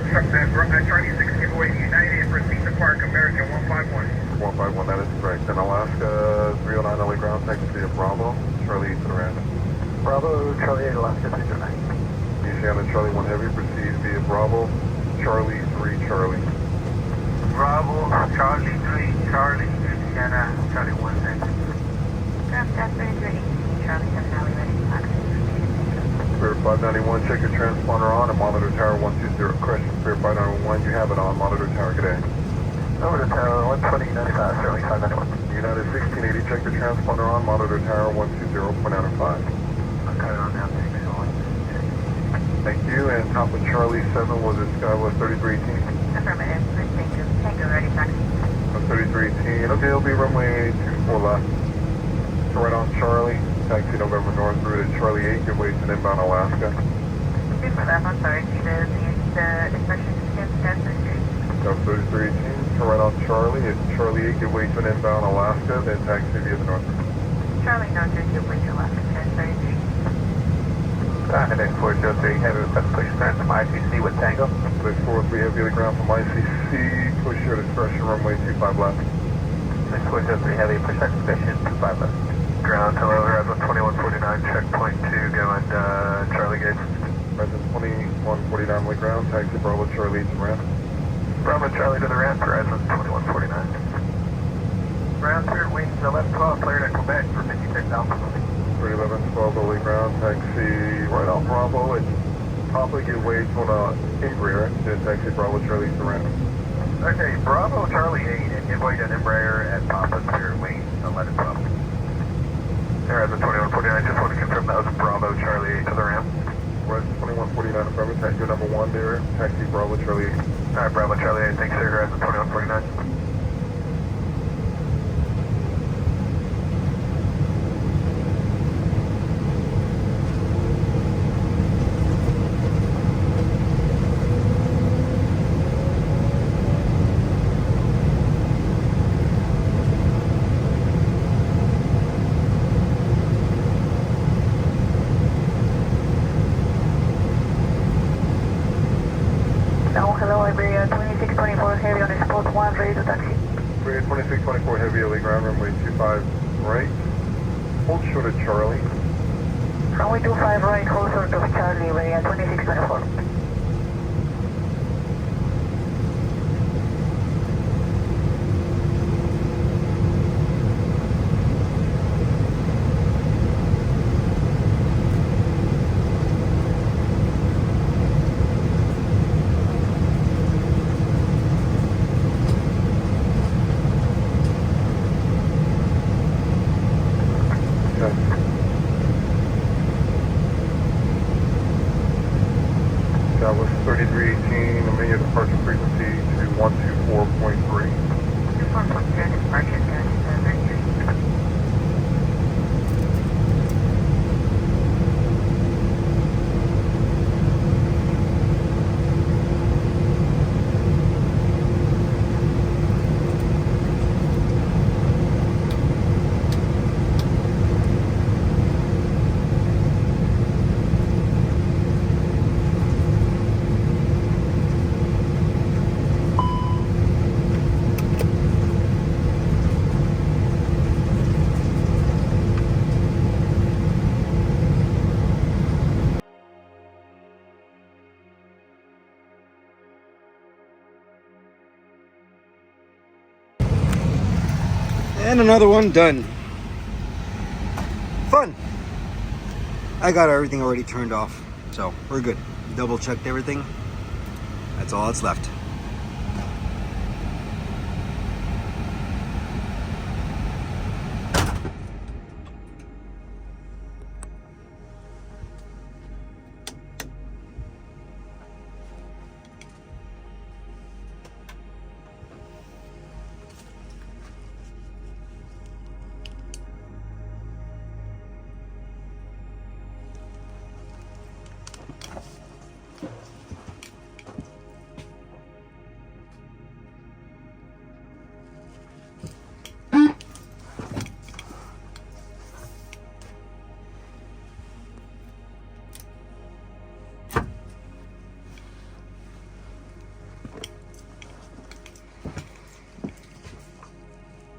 Charlie 6, give way to United, proceed to Park, American 151. 151, that is correct. And Alaska 309 LA ground, taxi via Bravo, Charlie 8 to the ramp. Bravo, Charlie 8, Alaska 309. Louisiana Charlie 1 Heavy, proceed via Bravo, Charlie 3 Charlie. Bravo, Charlie 3, Charlie, Louisiana, Charlie 1 Heavy. Draft 33, Charlie 7 Alley, ready to taxi. Spirit 591, check your transponder on and monitor tower 120. Correction, Spirit 591, you have it on. Monitor tower, good day. Over to tower 12095, Sterling 591. United 1680, check your transponder on. Monitor tower 120.95. Okay, on now, thanks. Thank you, and top of Charlie 7 was at Skywest 3318. Affirmative. Tango ready, taxi. 3318, okay, it'll be runway 24 left. So right on Charlie, taxi November North route at Charlie 8, give way to inbound Alaska. 24 left, I'm sorry, the inspection scan test street. So 3318, so right on Charlie at Charlie 8, give way to an inbound Alaska, then taxi via the North route. Charlie, no, just give way to Alaska, test street. And then 403, heavy request push turn from ICC with Tango. 643, heavy to ground from ICC, push your discretion, runway 25 left. 6403, heavy push exhibition 25 left. Ground, hello, Horizon 2149, checkpoint 2, going Charlie Gate. Horizon 2149 with ground, taxi Bravo Charlie to ramp. Bravo Charlie to the ramp, Horizon 2149. Ground clear, wings 1112, cleared at Quebec for 56 Alpha. 311, 12 early ground, taxi right off Bravo, and probably give way to an Embraer, then taxi Bravo Charlie to ramp. Okay, Bravo Charlie 8, and give way to an Embraer at Papa clear, wings 1112. Horizon 2149, just want to confirm that was Bravo Charlie 8 to the ramp. Horizon 2149, affirmative, taxi number 1 there, taxi Bravo Charlie 8. Alright, Bravo Charlie 8, thanks sir, Horizon 2149. Hello, Iberia 2624, heavy on spot 1, ready to taxi. Iberia 2624, heavy early ground, runway 25 right. Hold short of Charlie. Runway 25 right, hold short of Charlie, Iberia 2624. That was 3318, immediate departure frequency to 124.3. 24.3 departure, And another one done. Fun. I got everything already turned off, so we're good. Double checked everything. That's all that's left.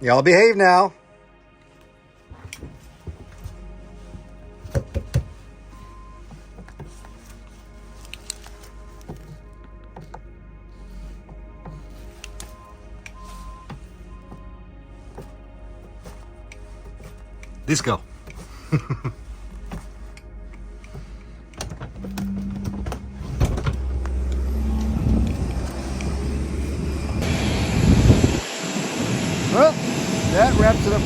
Y'all behave now. Disco.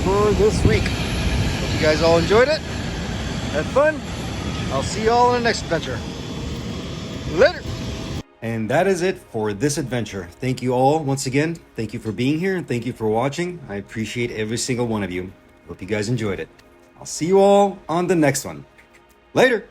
for this week. Hope you guys all enjoyed it. Had fun. I'll see you all in the next adventure. Later. And that is it for this adventure. Thank you all once again. Thank you for being here and thank you for watching. I appreciate every single one of you. Hope you guys enjoyed it. I'll see you all on the next one. Later.